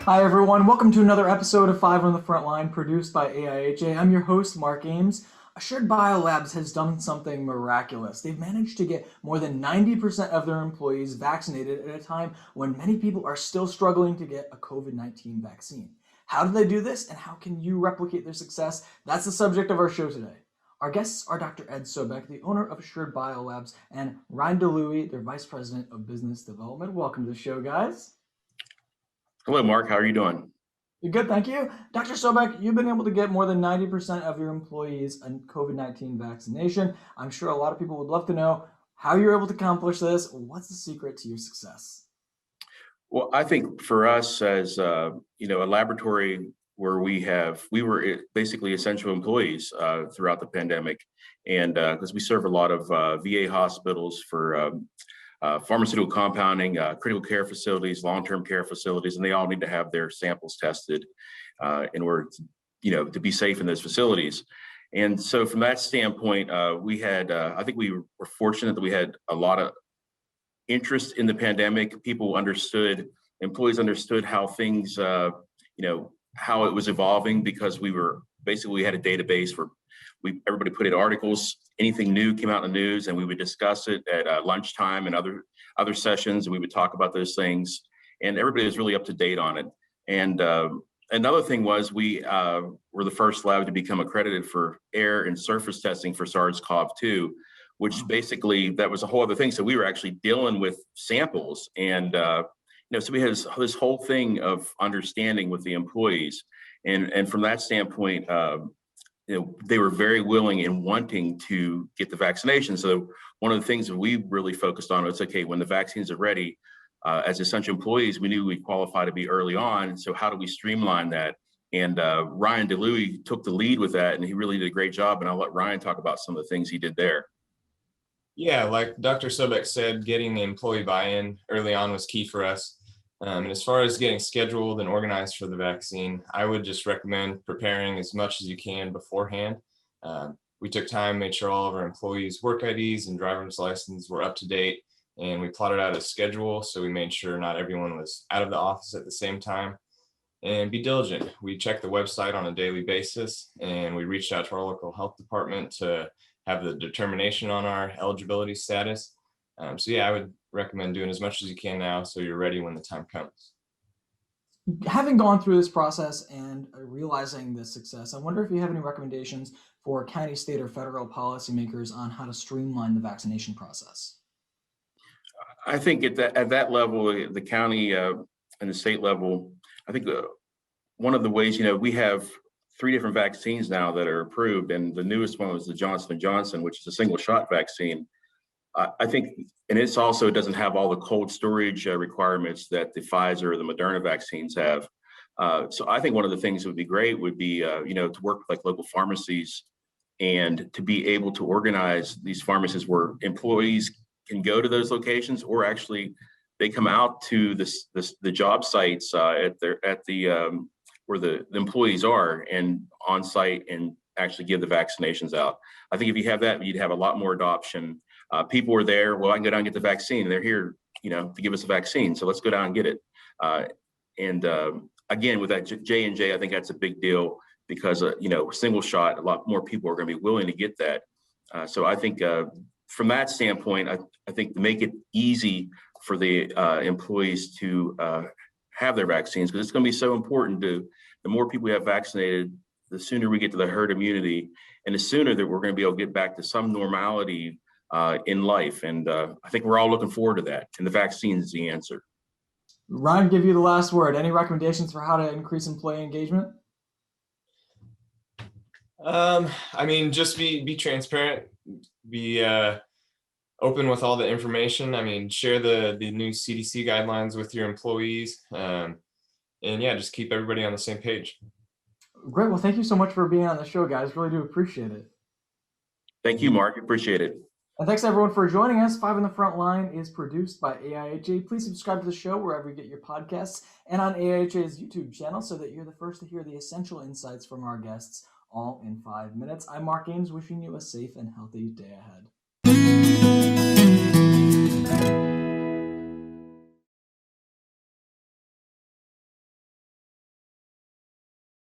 Hi, everyone. Welcome to another episode of Five on the Frontline, produced by AIHA. I'm your host, Mark Ames. Assured Biolabs has done something miraculous. They've managed to get more than 90% of their employees vaccinated at a time when many people are still struggling to get a COVID-19 vaccine. How did they do this, and how can you replicate their success? That's the subject of our show today. Our guests are Dr. Ed Sobek, the owner of Assured Biolabs, and Ryne Dlouhy, their Vice President of Business Development. Welcome to the show, guys. Hello, Mark. How are you doing? Good, thank you. Dr. Sobek, you've been able to get more than 90% of your employees a COVID-19 vaccination. I'm sure a lot of people would love to know how you're able to accomplish this. What's the secret to your success? Well, I think for us as a laboratory where we were basically essential employees throughout the pandemic, and because we serve a lot of VA hospitals for pharmaceutical compounding, critical care facilities, long-term care facilities, and they all need to have their samples tested in order to be safe in those facilities. And so from that standpoint, we had, I think we were fortunate that we had a lot of interest in the pandemic. Employees understood how things, how it was evolving, because we had a database where everybody put in articles. Anything new came out in the news, and we would discuss it at lunchtime and other sessions, and we would talk about those things. And everybody was really up to date on it. And another thing was we were the first lab to become accredited for air and surface testing for SARS-CoV-2, which basically that was a whole other thing. So we were actually dealing with samples, and so we had this whole thing of understanding with the employees, and from that standpoint. They were very willing and wanting to get the vaccination. So one of the things that we really focused on was, okay, when the vaccines are ready, as essential employees, we knew we'd qualify to be early on. So how do we streamline that? And Ryne Dlouhy took the lead with that, and he really did a great job. And I'll let Ryne talk about some of the things he did there. Yeah, like Dr. Sobek said, getting the employee buy-in early on was key for us. And as far as getting scheduled and organized for the vaccine, I would just recommend preparing as much as you can beforehand. We took time, made sure all of our employees' work IDs and driver's license were up to date, and we plotted out a schedule. So we made sure not everyone was out of the office at the same time. And be diligent. We checked the website on a daily basis, and we reached out to our local health department to have the determination on our eligibility status. So yeah, I would recommend doing as much as you can now so you're ready when the time comes. Having gone through this process and realizing this success, I wonder if you have any recommendations for county, state, or federal policymakers on how to streamline the vaccination process. I think at that level, the county and the state level, I think one of the ways, we have 3 different vaccines now that are approved, and the newest one was the Johnson & Johnson, which is a single shot vaccine. I think, and it doesn't have all the cold storage requirements that the Pfizer or the Moderna vaccines have. So I think one of the things that would be great would be, to work with like local pharmacies and to be able to organize these pharmacies where employees can go to those locations, or actually they come out to the job sites where the employees are and on site and actually give the vaccinations out. I think if you have that, you'd have a lot more adoption. People are there. Well, I can go down and get the vaccine. And they're here, to give us a vaccine. So let's go down and get it. Again, with that J&J, I think that's a big deal because, single shot, a lot more people are going to be willing to get that. So I think from that standpoint, I think to make it easy for the employees to have their vaccines, because it's going to be so important. The more people we have vaccinated, the sooner we get to the herd immunity, and the sooner that we're going to be able to get back to some normality in life. And I think we're all looking forward to that. And the vaccine is the answer. Ryne, give you the last word. Any recommendations for how to increase employee engagement? Just be transparent, be open with all the information. Share the new CDC guidelines with your employees. And yeah, just keep everybody on the same page. Great. Well, thank you so much for being on the show, guys. Really do appreciate it. Thank you, Mark. Appreciate it. And thanks everyone for joining us. Five on the Front Line is produced by AIHA. Please subscribe to the show wherever you get your podcasts and on AIHA's YouTube channel so that you're the first to hear the essential insights from our guests all in 5 minutes. I'm Mark Ames, wishing you a safe and healthy day ahead.